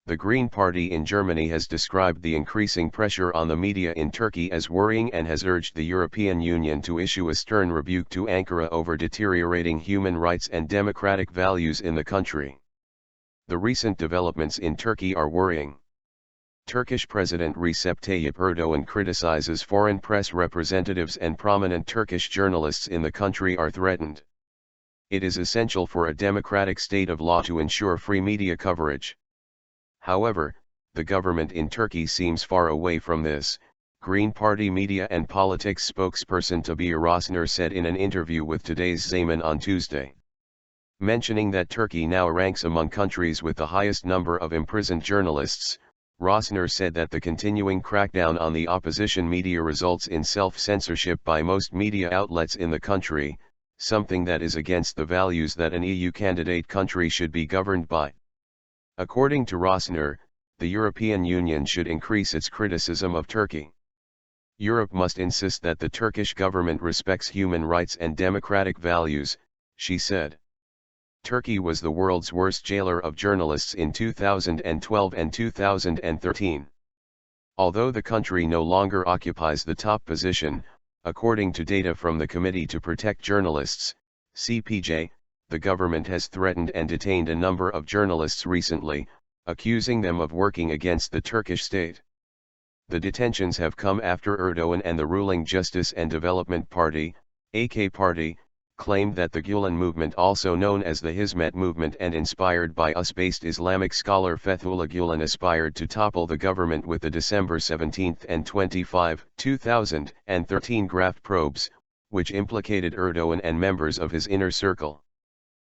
The Green Party in Germany has described the increasing pressure on the media in Turkey as worrying and has urged the European Union to issue a stern rebuke to Ankara over deteriorating human rights and democratic values in the country. The recent developments in Turkey are worrying. Turkish President Recep Tayyip Erdoğan criticizes foreign press representatives and prominent Turkish journalists in the country are threatened. It is essential for a democratic state of law to ensure free media coverage. However, the government in Turkey seems far away from this, Green Party media and politics spokesperson Tabea Rössner said in an interview with today's Zaman on Tuesday. Mentioning that Turkey now ranks among countries with the highest number of imprisoned journalists, Rössner said that the continuing crackdown on the opposition media results in self-censorship by most media outlets in the country, something that is against the values that an EU candidate country should be governed by. According to Rössner, the European Union should increase its criticism of Turkey. Europe must insist that the Turkish government respects human rights and democratic values, she said. Turkey was the world's worst jailer of journalists in 2012 and 2013. Although the country no longer occupies the top position, according to data from the Committee to Protect Journalists, CPJ, the government has threatened and detained a number of journalists recently, accusing them of working against the Turkish state. The detentions have come after Erdoğan and the ruling Justice and Development Party, AK Party, claimed that the Gülen movement, also known as the Hizmet movement and inspired by US-based Islamic scholar Fethullah Gülen, aspired to topple the government with the December 17 and 25, 2013 graft probes, which implicated Erdoğan and members of his inner circle.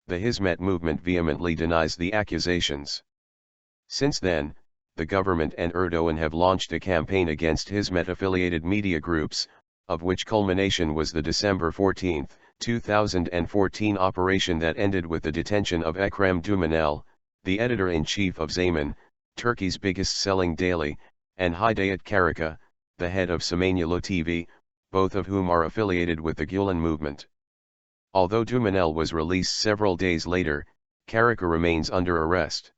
The Hizmet movement vehemently denies the accusations. Since then, the government and Erdoğan have launched a campaign against Hizmet-affiliated media groups, of which culmination was the December 14, 2014 operation that ended with the detention of Ekrem İmamoğlu, the editor-in-chief of Zaman, Turkey's biggest-selling daily, and Hidayet Karaca, the head of Samanyolu TV, both of whom are affiliated with the Gülen movement. Although İmamoğlu was released several days later, Karaca remains under arrest.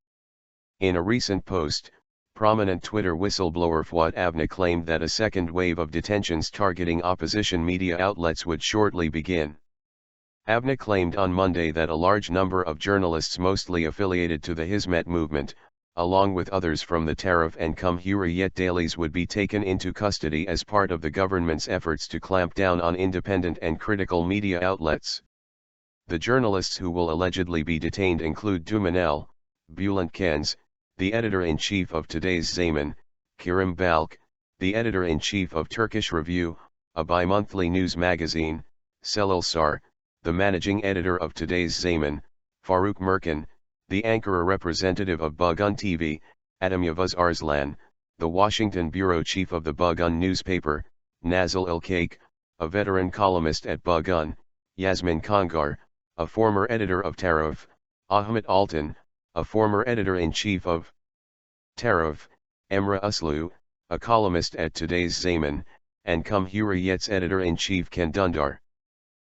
In a recent post, prominent Twitter whistleblower Fuat Avni claimed that a second wave of detentions targeting opposition media outlets would shortly begin. Avni claimed on Monday that a large number of journalists mostly affiliated to the Hizmet movement, along with others from the Taraf and Cumhuriyet dailies, would be taken into custody as part of the government's efforts to clamp down on independent and critical media outlets. The journalists who will allegedly be detained include İmamoğlu, Bülent Kenz, the editor-in-chief of today's Zaman, Kerim Balk, the editor-in-chief of Turkish Review, a bi-monthly news magazine, Celal Sar, the managing editor of today's Zaman, Faruk Merkin, the Ankara representative of Bugün TV, Adam Yavuz Arslan, the Washington bureau chief of the Bugün newspaper, Nazil İlkay, a veteran columnist at Bugün, Yasmin Kongar, a former editor of Taraf, Ahmet Altan, a former editor-in-chief of Taraf, Emre Uslu, a columnist at today's Zaman, and Cumhuriyet's editor-in-chief Ken Dündar.